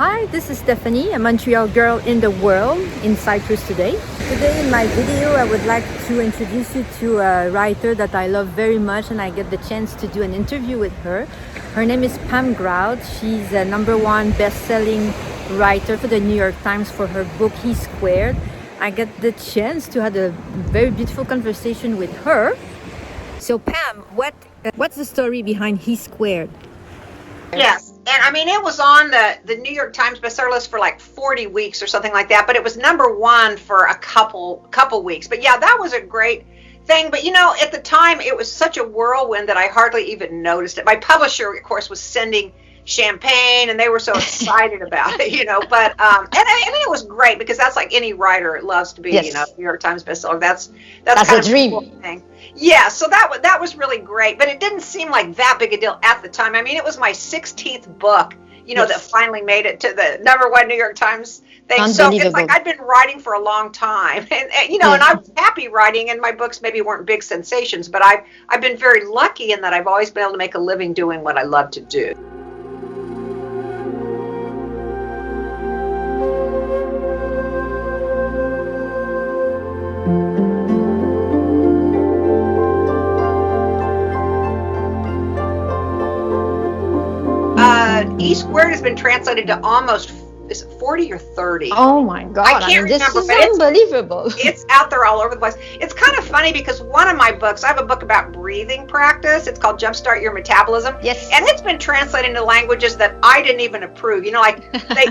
Hi, this is Stephanie, a Montreal girl in the world in Cyprus today. Today in my video, I would like to introduce you to a writer that I love very much, and I get the chance to do an interview with her. Her name is Pam Grout. She's a #1 best-selling writer for the New York Times for her book He Squared. I get the chance to have a very beautiful conversation with her. So Pam, what's the story behind He Squared? Yes, and I mean it was on the New York Times bestseller list for like 40 weeks or something like that, but it was #1 for a couple weeks. But yeah, that was a great thing. But you know, at the time it was such a whirlwind that I hardly even noticed it. My publisher, of course, was sending champagne and they were so excited about it, you know. But and it was great because that's like any writer loves to be, yes. You know, New York Times bestseller. That's kind a dream. Cool thing. Yeah, so that was really great, but it didn't seem like that big a deal at the time. I mean, it was my 16th book, you know, that finally made it to the #1 New York Times thing. So it's like I'd been writing for a long time, and you know, and I was happy writing, and my books maybe weren't big sensations, but I've been very lucky in that I've always been able to make a living doing what I love to do. He Squared has been translated to almost, is it 40 or 30? Oh my God. I can't remember, this is unbelievable. It's out there all over the place. It's kind of funny because one of my books, I have a book about breathing practice. It's called Jumpstart Your Metabolism. Yes. And it's been translated into languages that I didn't even approve. You know, like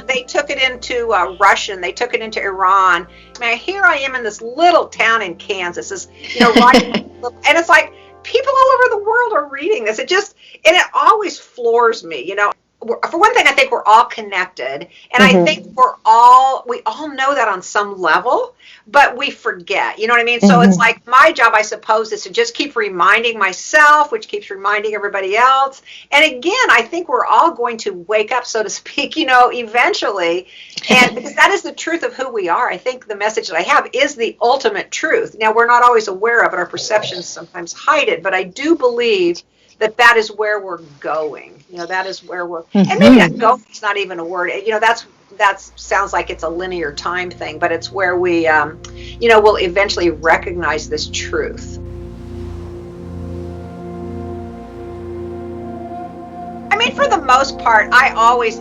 they took it into Russian, they took it into Iran. I mean, here I am in this little town in Kansas, you know, and it's like people all over the world are reading this. And it always floors me, you know. For one thing, I think we're all connected, and I think we all know that on some level, but we forget, you know what I mean? So it's like my job, I suppose, is to just keep reminding myself, which keeps reminding everybody else. And again, I think we're all going to wake up, so to speak, you know, eventually, and because that is the truth of who we are. I think the message that I have is the ultimate truth. Now, we're not always aware of it. Our perceptions sometimes hide it, but I do believe that is where we're going. You know, that is where we're, and maybe that going is not even a word. You know, that sounds like it's a linear time thing, but it's where we, you know, will eventually recognize this truth. I mean, for the most part, I always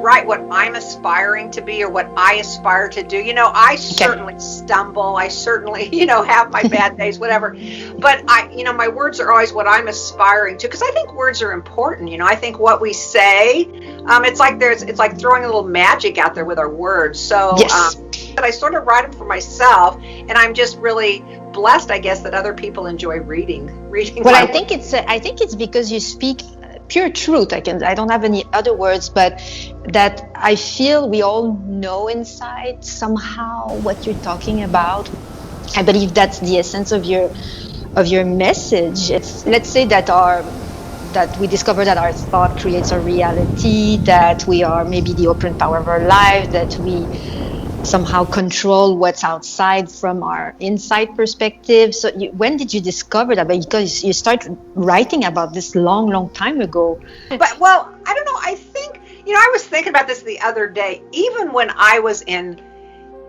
write what I'm aspiring to be or what I aspire to do. You know, I certainly stumble. I certainly, you know, have my bad days, whatever. But you know, my words are always what I'm aspiring to, because I think words are important. You know, I think what we say, it's like throwing a little magic out there with our words. So, but I sort of write them for myself, and I'm just really blessed, I guess, that other people enjoy reading. Well, I think it's because you speak pure truth. I don't have any other words, but that I feel we all know inside somehow what you're talking about. I believe that's the essence of your message. It's, let's say that we discover that our thought creates our reality, that we are maybe the open power of our life, that we somehow control what's outside from our inside perspective. So when did you discover that? Because you started writing about this long time ago. But, well, I don't know. I think, you know, I was thinking about this the other day. Even when I was in,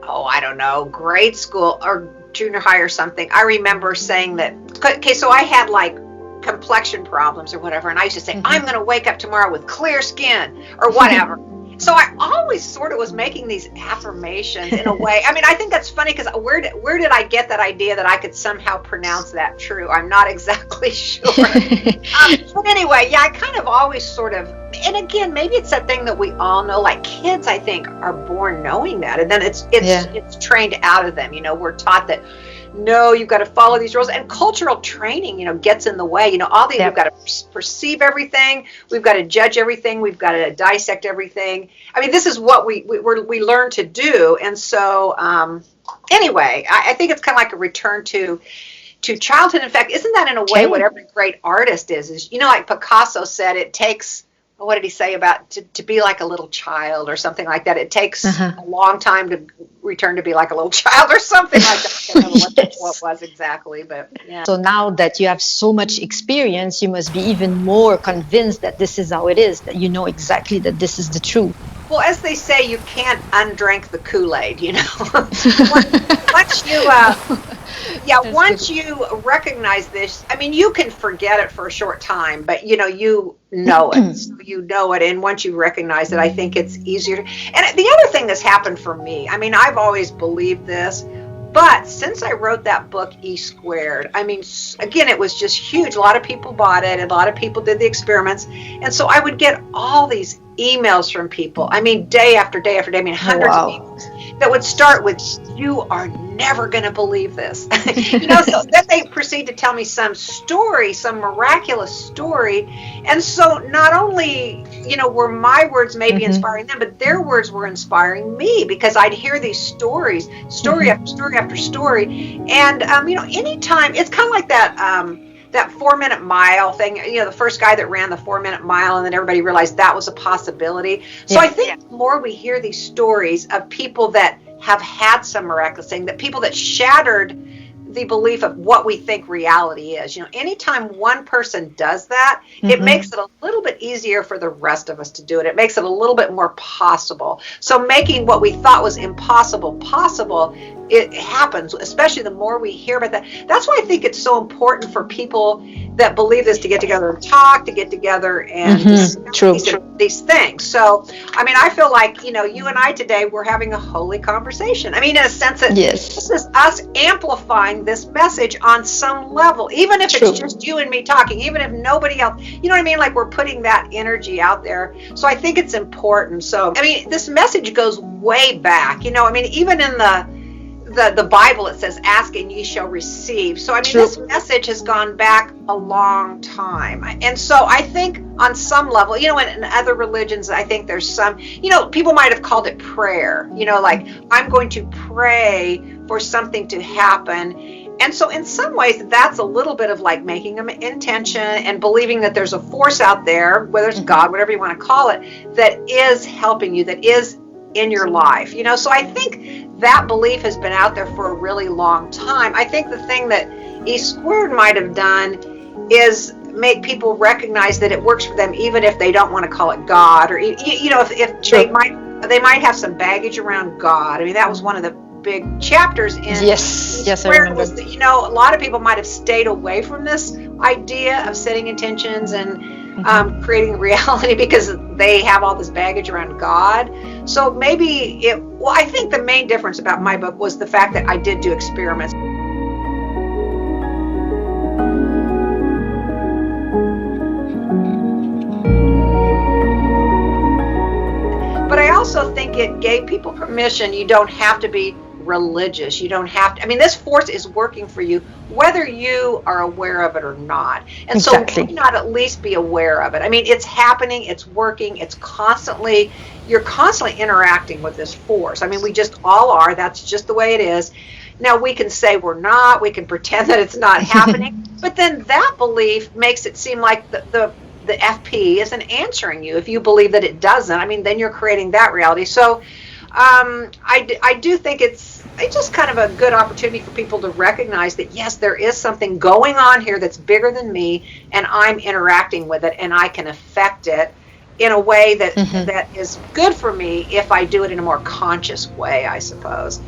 I don't know, grade school or junior high or something, I remember saying that, okay, so I had like complexion problems or whatever, and I used to say, I'm going to wake up tomorrow with clear skin or whatever. So I always sort of was making these affirmations in a way. I mean, I think that's funny because where did I get that idea that I could somehow pronounce that true? I'm not exactly sure. But anyway, yeah, I kind of always sort of, and again, maybe it's that thing that we all know, like kids, I think, are born knowing that, and then it's trained out of them. You know, we're taught that, no, you've got to follow these rules, and cultural training, you know, gets in the way. You know, all these, we've got to perceive everything, we've got to judge everything, we've got to dissect everything. I mean, this is what we learn to do, and so anyway, I think it's kind of like a return to childhood. In fact, isn't that in a way what every great artist is? You know, like Picasso said, it takes, what did he say about to be like a little child or something like that? It takes a long time to return to be like a little child or something like that. I don't know what was exactly, but yeah. So now that you have so much experience, you must be even more convinced that this is how it is, that you know exactly that this is the truth. Well, as they say, you can't undrink the Kool-Aid, you know. Once you, once you recognize this, I mean, you can forget it for a short time, but you know it. So you know it, and once you recognize it, I think it's easier. And the other thing that's happened for me, I mean, I've always believed this, but since I wrote that book, E Squared, I mean, again, it was just huge. A lot of people bought it, and a lot of people did the experiments, and so I would get all these emails from people. I mean, day after day after day. I mean, hundreds of emails that would start with, "You are never going to believe this." So then they proceed to tell me some story, some miraculous story. And so not only, were my words maybe inspiring them, but their words were inspiring me, because I'd hear these stories, story after story after story. And, anytime, it's kind of like that 4-minute mile thing, the first guy that ran the 4-minute mile, and then everybody realized that was a possibility. So I think the more we hear these stories of people that have had some miraculous thing, that people that shattered the belief of what we think reality is. Anytime one person does that, it makes it a little bit easier for the rest of us to do it. It makes it a little bit more possible. So making what we thought was impossible possible, it happens, especially the more we hear about that. That's why I think it's so important for people that believe this to get together and talk, to get together and discuss these things. So, I mean, I feel like, you and I today, we're having a holy conversation. I mean, in a sense that this is us amplifying this message on some level, even if it's just you and me talking, even if nobody else, you know what I mean? Like, we're putting that energy out there. So I think it's important. So, I mean, this message goes way back, I mean, even in the Bible, it says, "Ask and ye shall receive." So, I mean, this message has gone back a long time. And so I think on some level, in other religions, I think there's some, people might have called it prayer, like, I'm going to pray for something to happen. And so in some ways, that's a little bit of like making an intention and believing that there's a force out there, whether it's God, whatever you want to call it, that is helping you, that is in your life. So I think that belief has been out there for a really long time. I think the thing that E Squared might have done is make people recognize that it works for them, even if they don't want to call it God, or if they might have some baggage around God. I mean, that was one of the big chapters in yes I remember. Was that, a lot of people might have stayed away from this idea of setting intentions and creating reality because they have all this baggage around God. So maybe I think the main difference about my book was the fact that I did do experiments. But I also think it gave people permission. You don't have to be religious. You don't have to. I mean, this force is working for you, whether you are aware of it or not. And so why not at least be aware of it? I mean, it's happening, it's working, you're constantly interacting with this force. I mean, we just all are. That's just the way it is. Now, we can say we're not, we can pretend that it's not happening, but then that belief makes it seem like the FP isn't answering you. If you believe that it doesn't, I mean, then you're creating that reality. So I do think it's just kind of a good opportunity for people to recognize that, yes, there is something going on here that's bigger than me, and I'm interacting with it, and I can affect it in a way that that is good for me if I do it in a more conscious way, I suppose.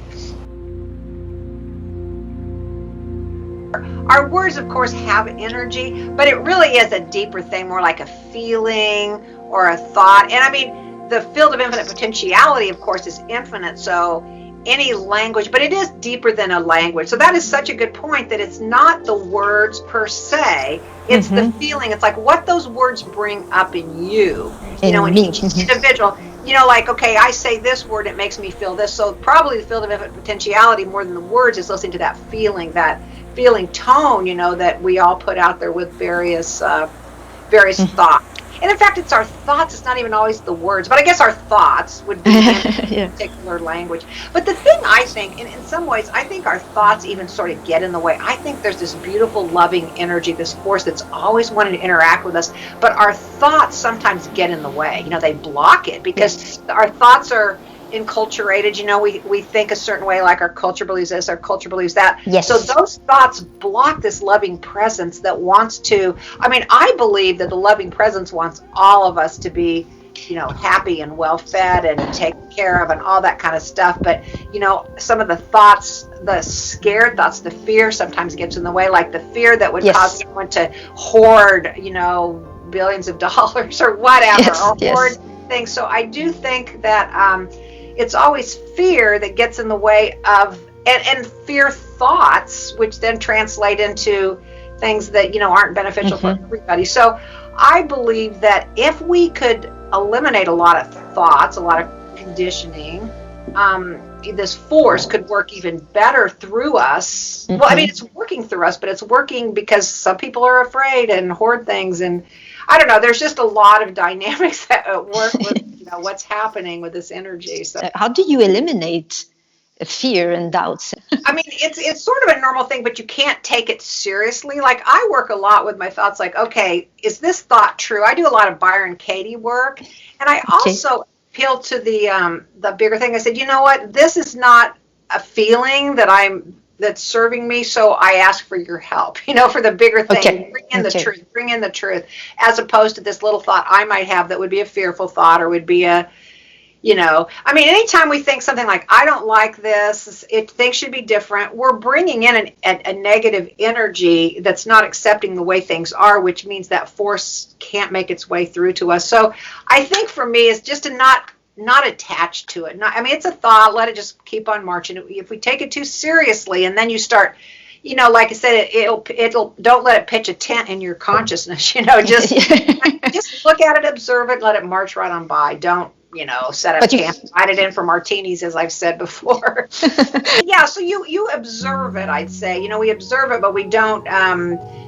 Our words, of course, have energy, but it really is a deeper thing, more like a feeling or a thought. And I mean, the field of infinite potentiality, of course, is infinite. So any language, but it is deeper than a language. So that is such a good point, that it's not the words per se, it's the feeling. It's like what those words bring up in you, in each individual. Like, okay, I say this word, it makes me feel this. So probably the field of infinite potentiality, more than the words, is listening to that feeling tone, that we all put out there with various thoughts. And in fact, it's our thoughts. It's not even always the words, but I guess our thoughts would be in particular language. But the thing I think, in some ways, I think our thoughts even sort of get in the way. I think there's this beautiful, loving energy, this force that's always wanting to interact with us, but our thoughts sometimes get in the way. They block it because our thoughts are enculturated. We think a certain way, like our culture believes this, our culture believes that. Yes. So those thoughts block this loving presence that wants to, I believe that the loving presence wants all of us to be happy and well fed and taken care of and all that kind of stuff. But, some of the thoughts, the scared thoughts, the fear sometimes gets in the way, like the fear that would cause someone to hoard, billions of dollars or whatever, or hoard things. So I do think that it's always fear that gets in the way of, and fear thoughts, which then translate into things that, aren't beneficial for everybody. So I believe that if we could eliminate a lot of thoughts, a lot of conditioning, this force could work even better through us. Well, I mean, it's working through us, but it's working because some people are afraid and hoard things. And I don't know, there's just a lot of dynamics that work with what's happening with this energy. So how do you eliminate fear and doubts? I mean, it's sort of a normal thing, but you can't take it seriously. Like, I work a lot with my thoughts, like, okay, is this thought true? I do a lot of Byron Katie work, and I also appeal to the bigger thing. I said, you know what, this is not a feeling that's serving me, so I ask for your help, for the bigger thing. Bring in the truth, as opposed to this little thought I might have that would be a fearful thought, or would be a, I mean, anytime we think something like, I don't like this, things should be different, we're bringing in a negative energy that's not accepting the way things are, which means that force can't make its way through to us. So I think for me, it's just to not attach to it. I mean, it's a thought, let it just keep on marching. If we take it too seriously, and then you start, like I said, it'll don't let it pitch a tent in your consciousness, just look at it, observe it, let it march right on by. Don't, set up camp, write it in for martinis, as I've said before. Yeah, so you observe it, I'd say. We observe it, but we don't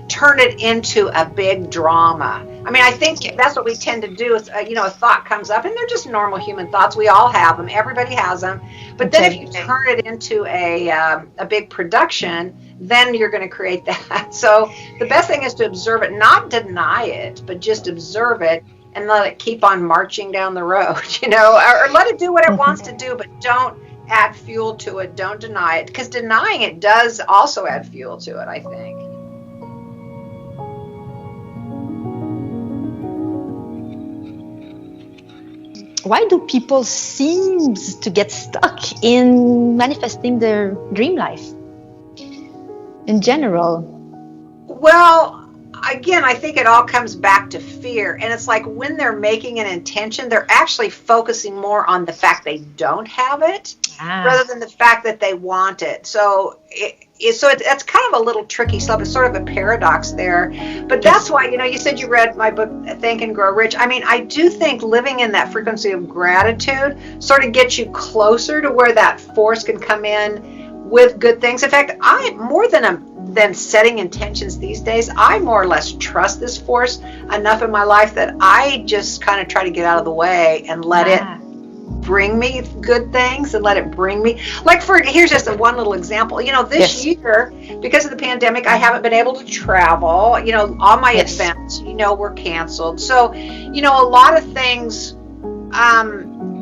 turn it into a big drama. I mean, I think that's what we tend to do is, a thought comes up, and they're just normal human thoughts. We all have them. Everybody has them. But then if you turn it into a big production, then you're going to create that. So the best thing is to observe it, not deny it, but just observe it and let it keep on marching down the road, or let it do what it wants to do, but don't add fuel to it. Don't deny it, because denying it does also add fuel to it, I think. Why do people seem to get stuck in manifesting their dream life in general? Well, again, I think it all comes back to fear. And it's like when they're making an intention, they're actually focusing more on the fact they don't have it rather than the fact that they want it. So it's kind of a little tricky stuff. It's sort of a paradox there. But that's why, you said you read my book, Think and Grow Rich. I mean, I do think living in that frequency of gratitude sort of gets you closer to where that force can come in with good things. In fact, I more than setting intentions these days, I more or less trust this force enough in my life that I just kind of try to get out of the way and let it bring me good things, and let it bring me, like, here's just one little example. This year, because of the pandemic, I haven't been able to travel. All my events, were canceled. So, a lot of things,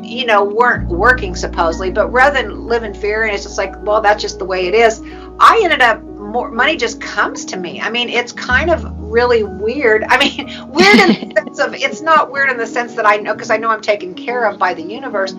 weren't working supposedly, but rather than live in fear, and it's just like, well, that's just the way it is, I ended up, more money just comes to me. I mean, it's kind of really weird. I mean, weird in the sense of, it's not weird in the sense that I know, because I know I'm taken care of by the universe,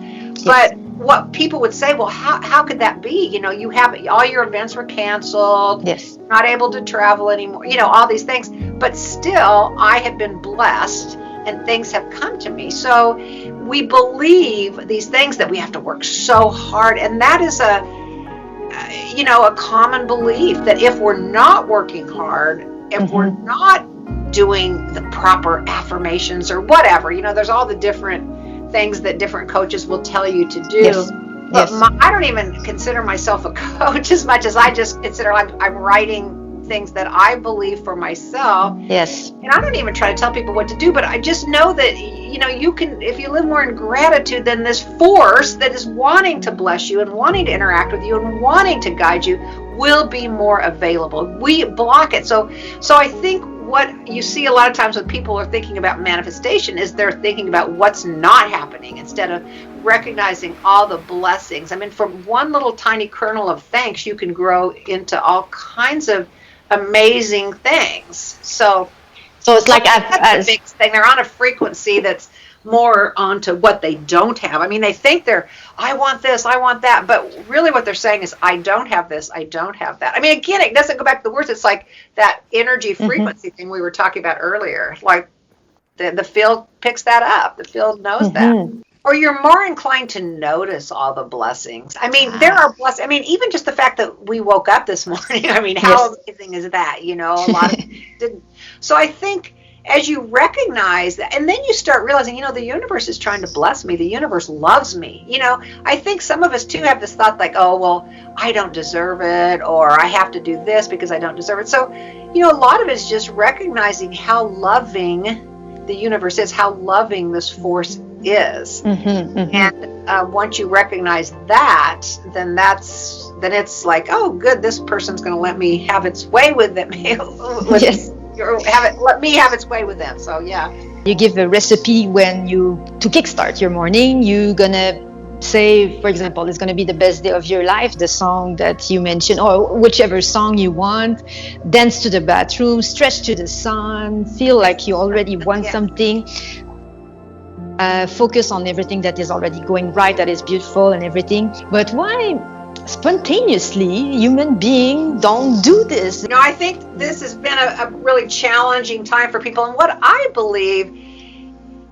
but what people would say, well, how could that be? You have all your events were canceled, not able to travel anymore, all these things, but still I have been blessed and things have come to me. So we believe these things that we have to work so hard, and that is a common belief that if we're not working hard, if we're not doing the proper affirmations or whatever, there's all the different things that different coaches will tell you to do. But I don't even consider myself a coach as much as I just consider I'm writing things that I believe for myself. And I don't even try to tell people what to do, but I just know that, you can, if you live more in gratitude, then this force that is wanting to bless you and wanting to interact with you and wanting to guide you will be more available. We block it. So I think what you see a lot of times when people are thinking about manifestation is they're thinking about what's not happening instead of recognizing all the blessings. I mean, from one little tiny kernel of thanks, you can grow into all kinds of amazing things. So it's like that's the big thing. They're on a frequency that's more onto what they don't have. I mean, they think I want this, I want that, but really what they're saying is, I don't have this, I don't have that. I mean, again, it doesn't go back to the words. It's like that energy frequency thing we were talking about earlier. Like the field picks that up. The field knows that. Or you're more inclined to notice all the blessings. I mean, there are blessings. I mean, even just the fact that we woke up this morning. I mean, how amazing is that? You know, a lot of didn't. So I think as you recognize that, and then you start realizing, you know, the universe is trying to bless me. The universe loves me. You know, I think some of us too have this thought like, oh, well, I don't deserve it, or I have to do this because I don't deserve it. So, you know, a lot of it is just recognizing how loving the universe is, how loving this force is. And once you recognize that, then it's like, oh, good, this person's going to let me have its way with it. Let me have its way with them. So yeah, you give a recipe to kickstart your morning. You're gonna say, for example, it's gonna be the best day of your life, the song that you mentioned, or whichever song you want. Dance to the bathroom, stretch to the sun, feel like you already won something. Focus on everything that is already going right, that is beautiful and everything. But why spontaneously human beings don't do this? You know, I think this has been a really challenging time for people. And what I believe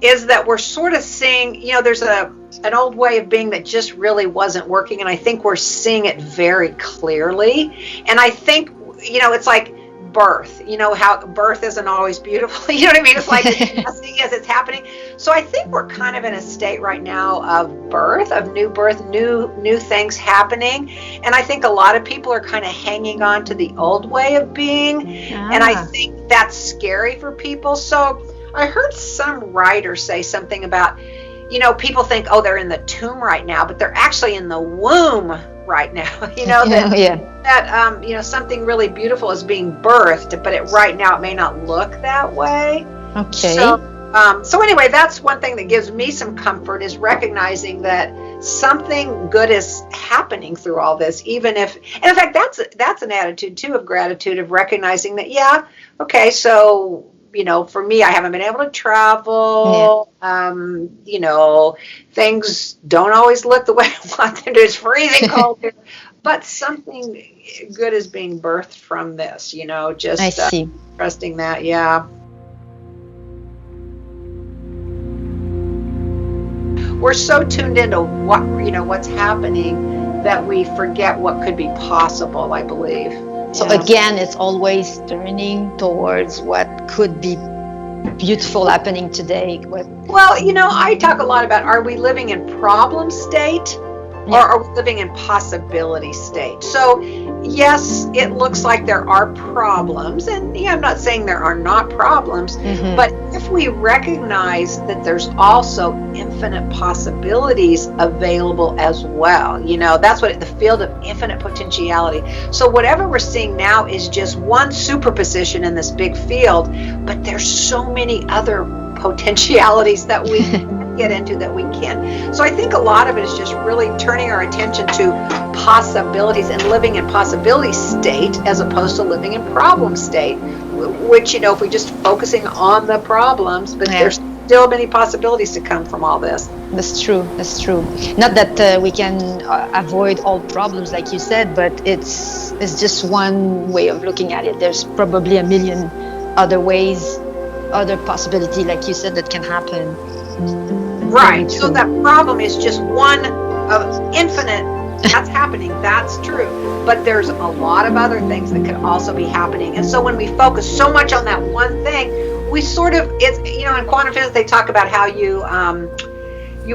is that we're sort of seeing, you know, there's an old way of being that just really wasn't working. And I think we're seeing it very clearly. And I think, you know, it's like birth, you know, how birth isn't always beautiful. You know what I mean? It's like as it's happening. So I think we're kind of in a state right now of birth, new things happening. And I think a lot of people are kind of hanging on to the old way of being. And I think that's scary for people. So I heard some writer say something about, you know, people think, oh, they're in the tomb right now, but they're actually in the womb right now. You know, that you know, something really beautiful is being birthed, but right now it may not look that way. Okay. So anyway, that's one thing that gives me some comfort, is recognizing that something good is happening through all this, even if, and in fact, that's an attitude too of gratitude, of recognizing that, yeah, okay, so, you know, for me, I haven't been able to travel. You know, things don't always look the way I want them to. It's freezing cold here, but something good is being birthed from this. You know, just trusting that. Yeah, we're so tuned into what's happening that we forget what could be possible, I believe. So again, it's always turning towards what could be beautiful happening today. Well, you know, I talk a lot about, are we living in problem state or are we living in possibility state? So yes, it looks like there are problems, and yeah, I'm not saying there are not problems, but if we recognize that there's also infinite possibilities available as well, you know, that's what the field of infinite potentiality. So whatever we're seeing now is just one superposition in this big field, but there's so many other potentialities that we can get into, that we can. So I think a lot of it is just really turning our attention to possibilities and living in possibility state as opposed to living in problem state, which, you know, if we just focusing on the problems, but there's still many possibilities to come from all this. That's true. Not that we can avoid all problems, like you said, but it's just one way of looking at it. There's probably a million other ways, other possibility, like you said, that can happen. Right. So that problem is just one of infinite. That's happening. That's true. But there's a lot of other things that could also be happening. And so when we focus so much on that one thing, we sort of, it's, you know, in quantum physics, they talk about how you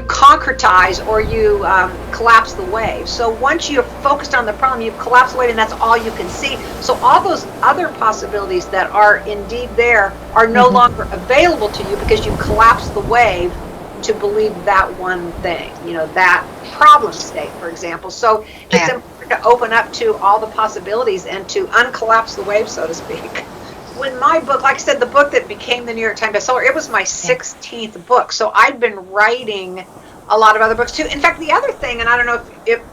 concretize, or you collapse the wave. So once you're focused on the problem, you've collapsed the wave, and that's all you can see. So all those other possibilities that are indeed there are no longer available to you because you've collapsed the wave to believe that one thing, you know, that problem state, for example. So it's important to open up to all the possibilities and to uncollapse the wave, so to speak. When my book, like I said, the book that became the New York Times bestseller, it was my 16th book. So I'd been writing a lot of other books too. In fact, the other thing, and I don't know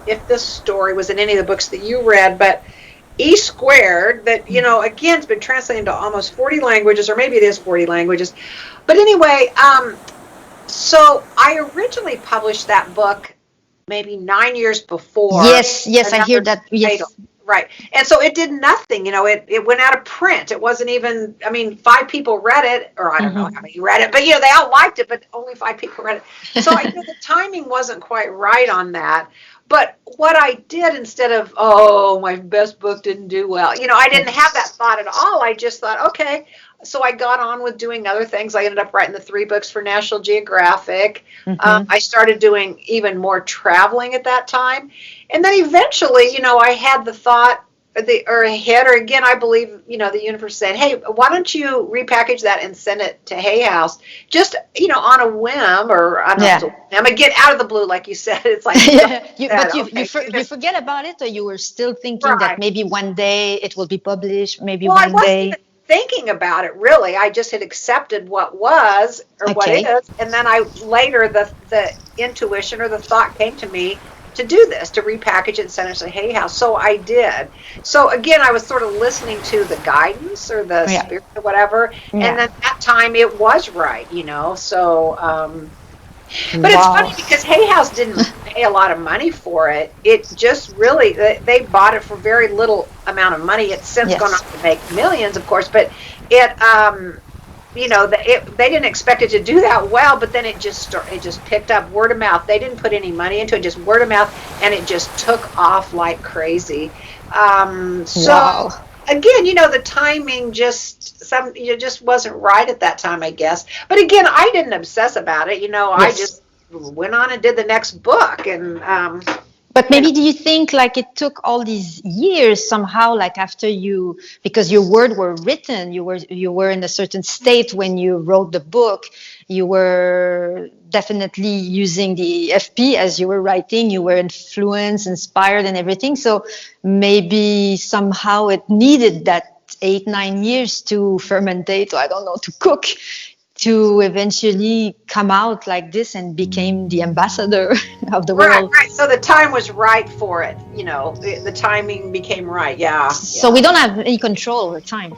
if this story was in any of the books that you read, but E Squared, that, you know, again, it's been translated into almost 40 languages, or maybe it is 40 languages. But anyway, So I originally published that book maybe 9 years before. Yes, I hear another that. title. Yes. Right. And so it did nothing, it went out of print. It wasn't even, 5 people read it, or I don't know how many read it, but they all liked it, but only 5 people read it. So the timing wasn't quite right on that. But what I did, instead of, oh, my best book didn't do well, I didn't have that thought at all. I just thought, okay. So I got on with doing other things. I ended up writing the 3 books for National Geographic. I started doing even more traveling at that time. And then eventually, I had the thought, or again, I believe, the universe said, hey, why don't you repackage that and send it to Hay House? Just, on a whim, or I don't know if it's a whim. Get out of the blue, like you said. It's like, you forget about it, or you were still thinking that Right. maybe one day it will be published, maybe Well, I one wasn't day. even thinking about it, really. I just had accepted what was, or what Okay. is, and then later the intuition or the thought came to me to do this, to repackage it and send it to Hay House. So I did. So again, I was sort of listening to the guidance or the spirit or whatever, and then that time it was right, so but it's funny because Hay House didn't pay a lot of money for it. It just really, they bought it for very little amount of money. It's since gone on to make millions, of course, but it, they didn't expect it to do that well, but then it just picked up word of mouth. They didn't put any money into it, just word of mouth, and it just took off like crazy. So again, the timing just wasn't right at that time, I guess. But again, I didn't obsess about it. I just went on and did the next book, and but maybe do you think like it took all these years somehow, like after because your word were written, you were in a certain state when you wrote the book, you were definitely using the FP as you were writing, you were influenced, inspired and everything. So maybe somehow it needed that 8-9 years to fermentate, or I don't know, to cook, to eventually come out like this and became the ambassador of the world. Right. So the time was right for it. The timing became right. Yeah. So we don't have any control over time.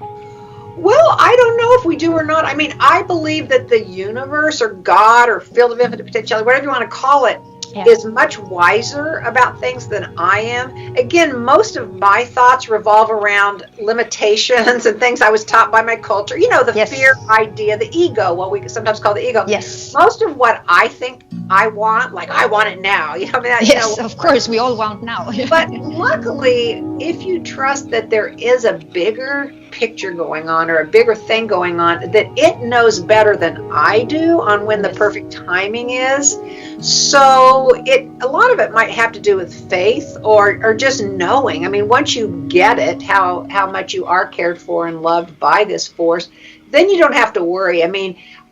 Well, I don't know if we do or not. I believe that the universe or God or field of infinite potentiality, whatever you want to call it, is much wiser about things than I am. Again, most of my thoughts revolve around limitations and things I was taught by my culture. The fear idea, the ego, what we sometimes call the ego. Yes. Most of what I think I want, like I want it now. Yes, of course, we all want now. But luckily, if you trust that there is a bigger picture going on or a bigger thing going on, that it knows better than I do on when the perfect timing is. So a lot of it might have to do with faith or just knowing. Once you get it, how much you are cared for and loved by this force, then you don't have to worry.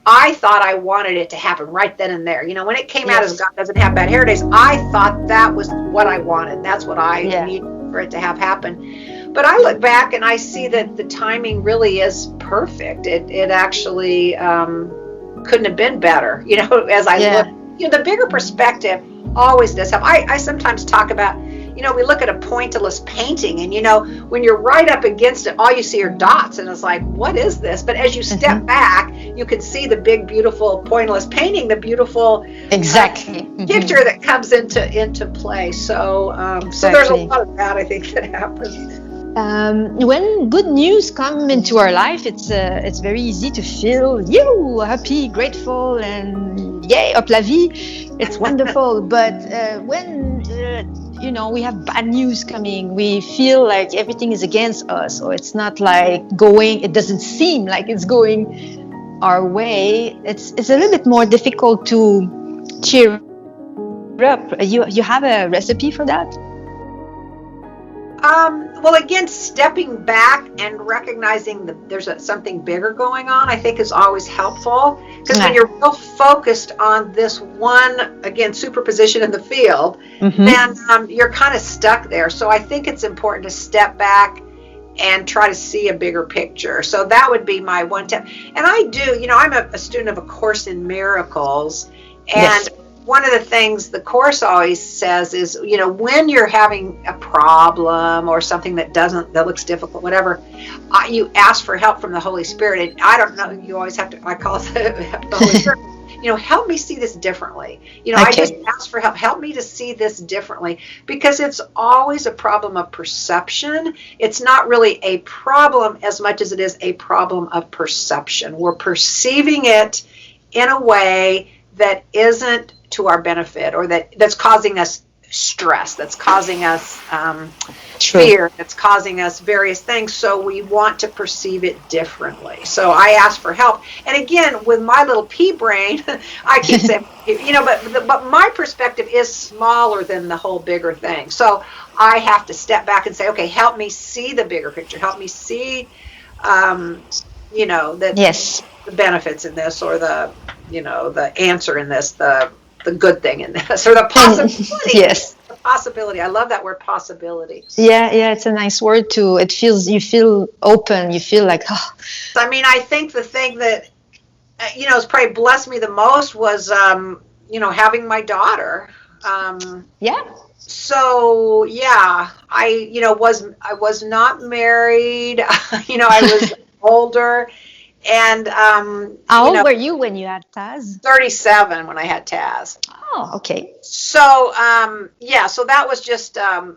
I thought I wanted it to happen right then and there. When it came out as God Doesn't Have Bad Hair Days, I thought that was what I wanted. That's what I needed for it to have happen. But I look back and I see that the timing really is perfect. It actually couldn't have been better, as I look. The bigger perspective always does help. I sometimes talk about, we look at a pointillist painting and, when you're right up against it, all you see are dots and it's like, what is this? But as you step back, you can see the big, beautiful pointillist painting, the beautiful picture that comes into play. So, so there's a lot of that, I think, that happens. When good news come into our life, it's very easy to feel happy, grateful, and yay, hop la vie, it's wonderful. But when we have bad news coming, we feel like everything is against us, or it's not like it doesn't seem like it's going our way. It's a little bit more difficult to cheer up. You have a recipe for that? Well, again, stepping back and recognizing that there's something bigger going on, I think is always helpful. Because when you're real focused on this one, again, superposition in the field, then you're kind of stuck there. So I think it's important to step back and try to see a bigger picture. So that would be my one tip. And I do, I'm a student of A Course in Miracles. And one of the things the Course always says is, when you're having a problem or something that looks difficult, whatever, you ask for help from the Holy Spirit. And I don't know, you always have to, I call it the Holy Spirit. help me see this differently. I just Okay. ask for help. Help me to see this differently, because it's always a problem of perception. It's not really a problem as much as it is a problem of perception. We're perceiving it in a way that isn't to our benefit, or that's causing us stress, that's causing us True. fear, that's causing us various things. So we want to perceive it differently. So I ask for help. And again, with my little pea brain, I keep saying, but my perspective is smaller than the whole bigger thing. So I have to step back and say, okay, help me see the bigger picture. Help me see, that Yes. the benefits in this, or the answer in this, the good thing in this, or the possibility. Yes. The possibility. I love that word, possibility. Yeah, it's a nice word too. You feel open. You feel like, oh. I mean, I think the thing that has probably blessed me the most was having my daughter. Yeah. So yeah, I was not married. I was older, and How old were you when you had Taz? 37 when I had Taz. Oh, okay. So so that was just a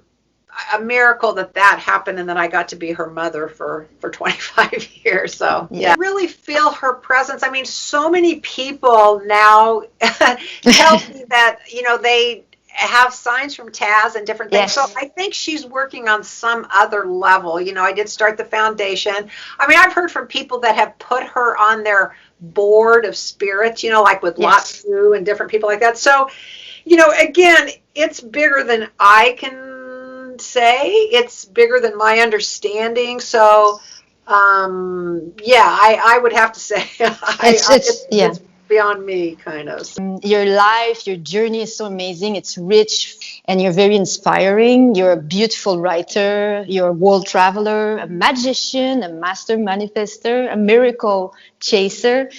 miracle that happened, and then I got to be her mother for 25 years. So yeah, really feel her presence. I mean, so many people now tell me that they have signs from Taz and different things. Yes. So I think she's working on some other level. I did start the foundation. I mean, I've heard from people that have put her on their board of spirits, like with Lotsu and different people like that. So, again, it's bigger than I can say. It's bigger than my understanding. So, I would have to say it's beyond me, kind of. Your life, your journey is so amazing. It's rich, and you're very inspiring. You're a beautiful writer. You're a world traveler, a magician, a master manifester, a miracle chaser.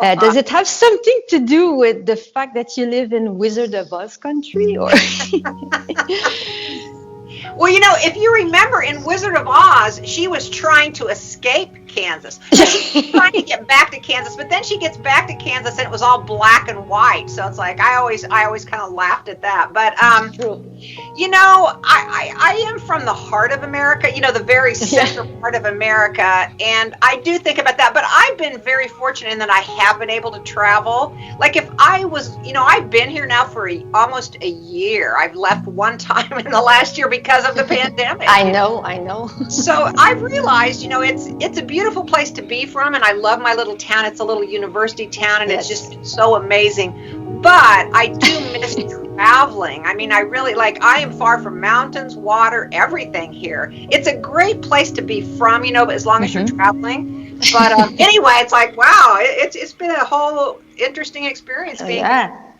Does it have something to do with the fact that you live in Wizard of Oz country, or? Well, if you remember in Wizard of Oz, she was trying to escape Kansas. So she was trying to get back to Kansas, but then she gets back to Kansas and it was all black and white. So it's like I always kind of laughed at that. But I am from the heart of America, the very center part of America, and I do think about that. But I've been very fortunate in that I have been able to travel. Like if I was, I've been here now for almost a year. I've left one time in the last year because of the pandemic. I know. So I've realized, it's a beautiful place to be from, and I love my little town. It's a little university town, and it's just so amazing. But I do miss traveling. I mean, I really I am far from mountains, water, everything here. It's a great place to be from, but as long as you're traveling. But anyway, it's like, wow, it's been a whole interesting experience being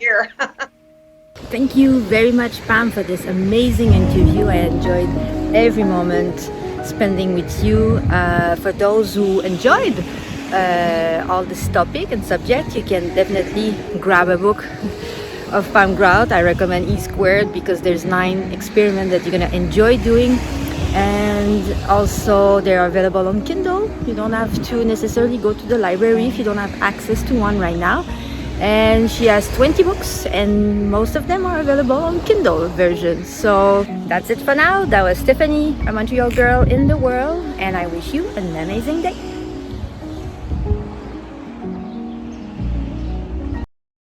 here. Thank you very much, Pam, for this amazing interview. I enjoyed every moment spending with you. For those who enjoyed all this topic and subject, you can definitely grab a book of Pam Grout. I recommend E Squared because there's 9 experiments that you're going to enjoy doing. And also they are available on Kindle. You don't have to necessarily go to the library if you don't have access to one right now. And she has 20 books, and most of them are available on Kindle version. So that's it for now. That was Stephanie, a Montreal girl in the world, and I wish you an amazing day.